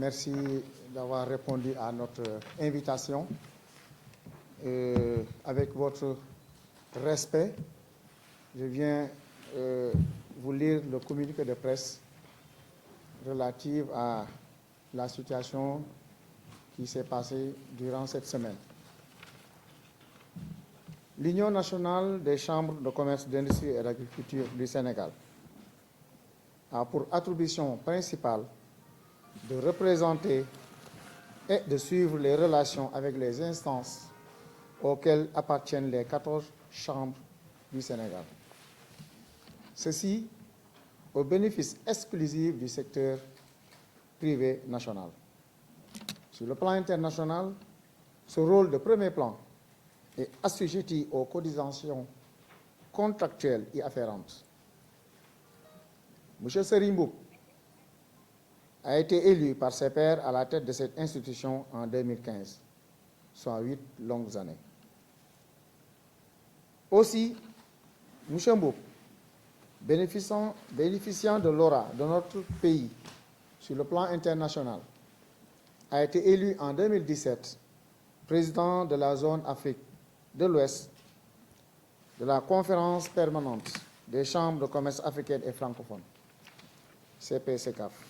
Merci d'avoir répondu à notre invitation. Avec votre respect, je viens vous lire le communiqué de presse relatif à la situation qui s'est passée durant cette semaine. L'Union nationale des chambres de commerce, d'industrie et d'agriculture du Sénégal a pour attribution principale de représenter et de suivre les relations avec les instances auxquelles appartiennent les 14 chambres du Sénégal. Ceci au bénéfice exclusif du secteur privé national. Sur le plan international, ce rôle de premier plan est assujetti aux cotisations contractuelles et afférentes. M. Serigne Mboup a été élu par ses pairs à la tête de cette institution en 2015, soit 8 longues années. Aussi, M. Mboup, bénéficiant de l'aura de notre pays sur le plan international, a été élu en 2017 président de la zone Afrique de l'Ouest de la conférence permanente des chambres de commerce africaines et francophones, CPCAF,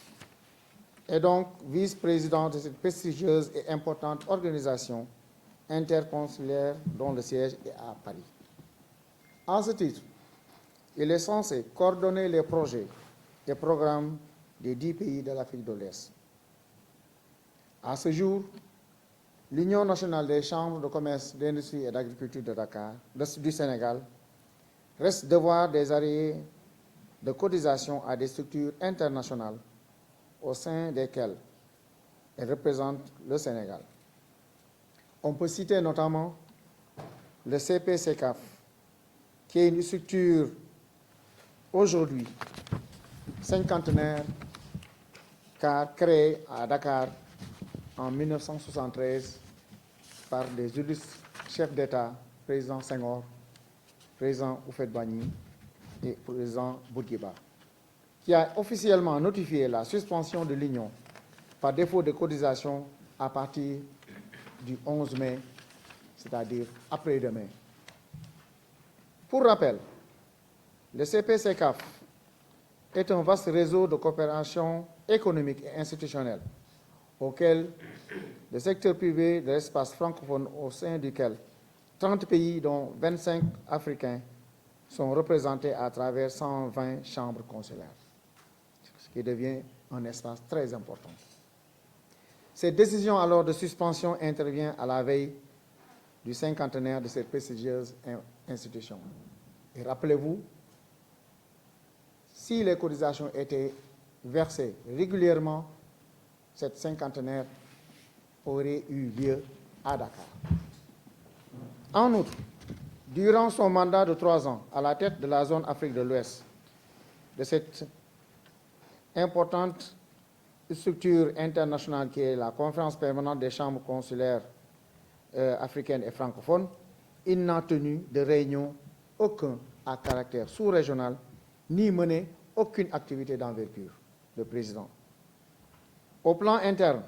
et donc vice-président de cette prestigieuse et importante organisation interconsulaire dont le siège est à Paris. À ce titre, il est censé coordonner les projets et programmes des 10 pays de l'Afrique de l'Est. À ce jour, l'Union nationale des chambres de commerce, d'industrie et d'agriculture de Dakar, du Sénégal, reste devoir des arriérés de cotisation à des structures internationales au sein desquelles elle représente le Sénégal. On peut citer notamment le CPCAF, qui est une structure aujourd'hui cinquantenaire, car créée à Dakar en 1973 par des illustres chefs d'État, président Senghor, président Houphouët-Boigny et président Bourguiba, qui a officiellement notifié la suspension de l'Union par défaut de cotisation à partir du 11 mai, c'est-à-dire après-demain. Pour rappel, le CPCAF est un vaste réseau de coopération économique et institutionnelle auquel le secteur privé de l'espace francophone au sein duquel 30 pays, dont 25 africains, sont représentés à travers 120 chambres consulaires, ce qui devient un espace très important. Cette décision alors de suspension intervient à la veille du cinquantenaire de cette prestigieuse institution. Et rappelez-vous, si les cotisations étaient versées régulièrement, cette cinquantenaire aurait eu lieu à Dakar. En outre, durant son mandat de 3 ans à la tête de la zone Afrique de l'Ouest, de cette importante structure internationale qui est la conférence permanente des chambres consulaires africaines et francophones, il n'a tenu de réunion aucun à caractère sous-régional, ni mené aucune activité d'envergure, le président. Au plan interne,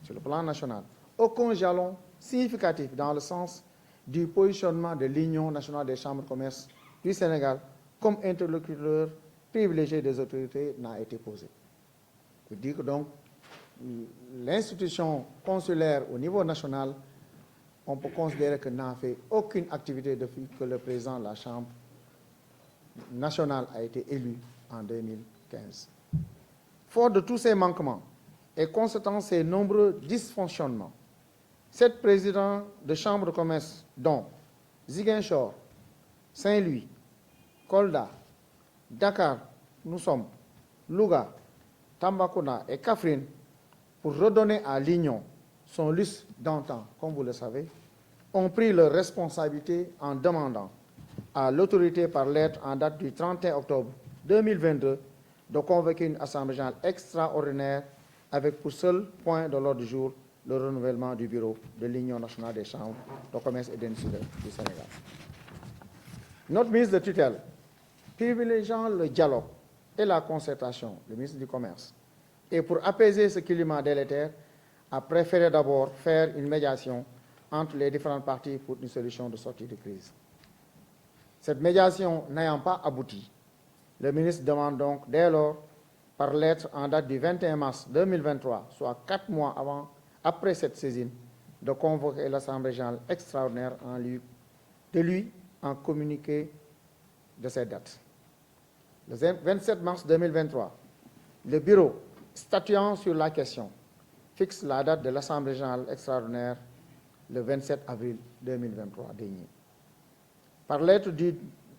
sur le plan national, aucun jalon significatif dans le sens du positionnement de l'Union nationale des chambres de commerce du Sénégal comme interlocuteur privilégié des autorités n'a été posé. Je dis que donc l'institution consulaire au niveau national, on peut considérer que n'a fait aucune activité depuis que le président de la Chambre nationale a été élu en 2015. Fort de tous ces manquements et constatant ces nombreux dysfonctionnements, 7 présidents de chambres de commerce, dont Ziguinchor, Saint-Louis, Kolda, Dakar, nous sommes, Louga, Tambacounda et Kaffrine, pour redonner à l'Union son lustre d'antan, comme vous le savez, ont pris leurs responsabilités en demandant à l'autorité par lettre en date du 31 octobre 2022 de convoquer une assemblée générale extraordinaire avec pour seul point de l'ordre du jour le renouvellement du bureau de l'Union nationale des chambres de commerce et d'industrie du Sénégal. Notre ministre de tutelle, privilégiant le dialogue et la concertation, le ministre du Commerce, et pour apaiser ce climat délétère, a préféré d'abord faire une médiation entre les différentes parties pour une solution de sortie de crise. Cette médiation n'ayant pas abouti, le ministre demande donc dès lors, par lettre en date du 21 mars 2023, soit 4 mois après cette saisine, de convoquer l'Assemblée générale extraordinaire de lui en communiqué de cette date. Le 27 mars 2023, le bureau, statuant sur la question, fixe la date de l'Assemblée générale extraordinaire le 27 avril 2023 dernier. Par lettre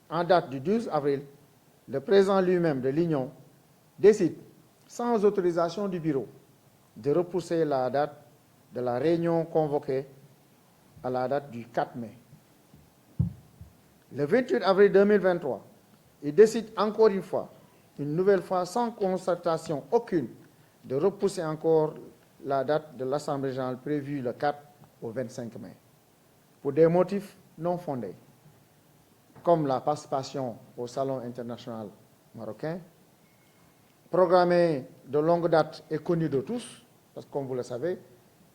en date du 12 avril, le président lui-même de l'Union décide, sans autorisation du bureau, de repousser la date de la réunion convoquée à la date du 4 mai. Le 28 avril 2023, il décide encore une nouvelle fois, sans concertation aucune, de repousser encore la date de l'Assemblée générale prévue le 4 au 25 mai, pour des motifs non fondés, comme la participation au Salon international marocain, programmé de longue date et connu de tous, parce que comme vous le savez,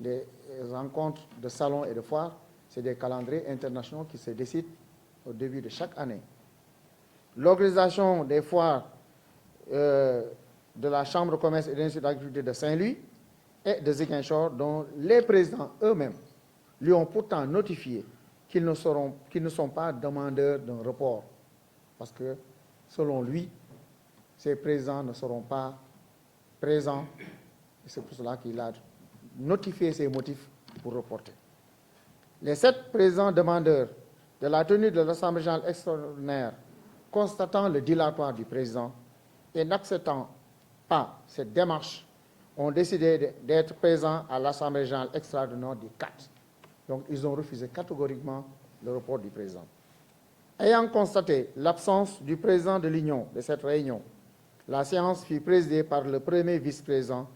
les rencontres de salons et de foires, c'est des calendriers internationaux qui se décident au début de chaque année. L'organisation des foires de la Chambre de commerce et d'industrie d'agriculture de Saint-Louis et de Ziguinchor, dont les présidents eux-mêmes lui ont pourtant notifié qu'ils ne sont pas demandeurs d'un report, parce que, selon lui, ces présidents ne seront pas présents, et c'est pour cela qu'il a notifié ses motifs pour reporter. Les 7 présidents demandeurs de la tenue de l'Assemblée générale extraordinaire, constatant le dilatoire du président et n'acceptant pas cette démarche, ont décidé d'être présents à l'Assemblée générale extraordinaire du 4. Donc, ils ont refusé catégoriquement le report du président. Ayant constaté l'absence du président de l'Union de cette réunion, la séance fut présidée par le premier vice-président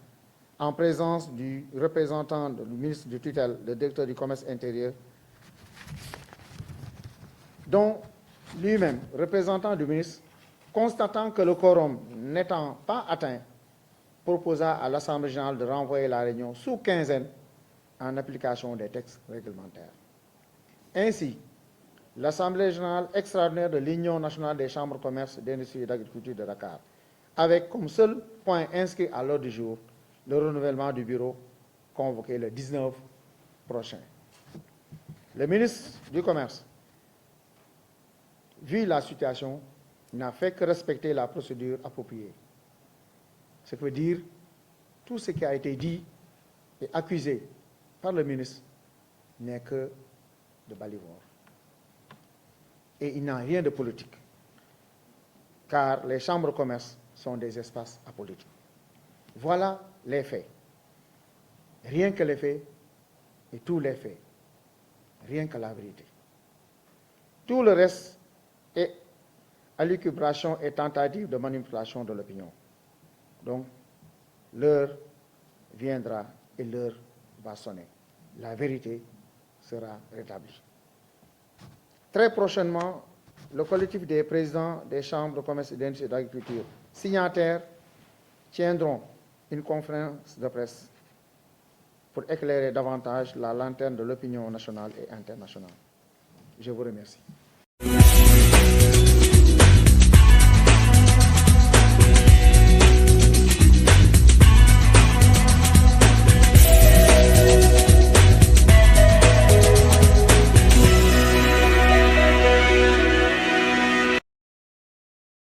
en présence du représentant du ministre du tutelle, le directeur du commerce intérieur, dont lui-même, représentant du ministre, constatant que le quorum n'étant pas atteint, proposa à l'Assemblée générale de renvoyer la réunion sous quinzaine en application des textes réglementaires. Ainsi, l'Assemblée générale extraordinaire de l'Union nationale des chambres de commerce, d'industrie et d'agriculture de Dakar, avec comme seul point inscrit à l'ordre du jour le renouvellement du bureau convoqué le 19 prochain. Le ministre du Commerce, vu la situation, n'a fait que respecter la procédure appropriée. Ce qui veut dire tout ce qui a été dit et accusé par le ministre n'est que de balivoir. Et il n'a rien de politique, car les chambres de commerce sont des espaces apolitiques. Voilà les faits. Rien que les faits et tous les faits. Rien que la vérité. Tout le reste est élucubration et tentative de manipulation de l'opinion. Donc, l'heure viendra et l'heure va sonner. La vérité sera rétablie. Très prochainement, le collectif des présidents des chambres de commerce et d'industrie et d'agriculture signataires tiendront une conférence de presse pour éclairer davantage la lanterne de l'opinion nationale et internationale. Je vous remercie.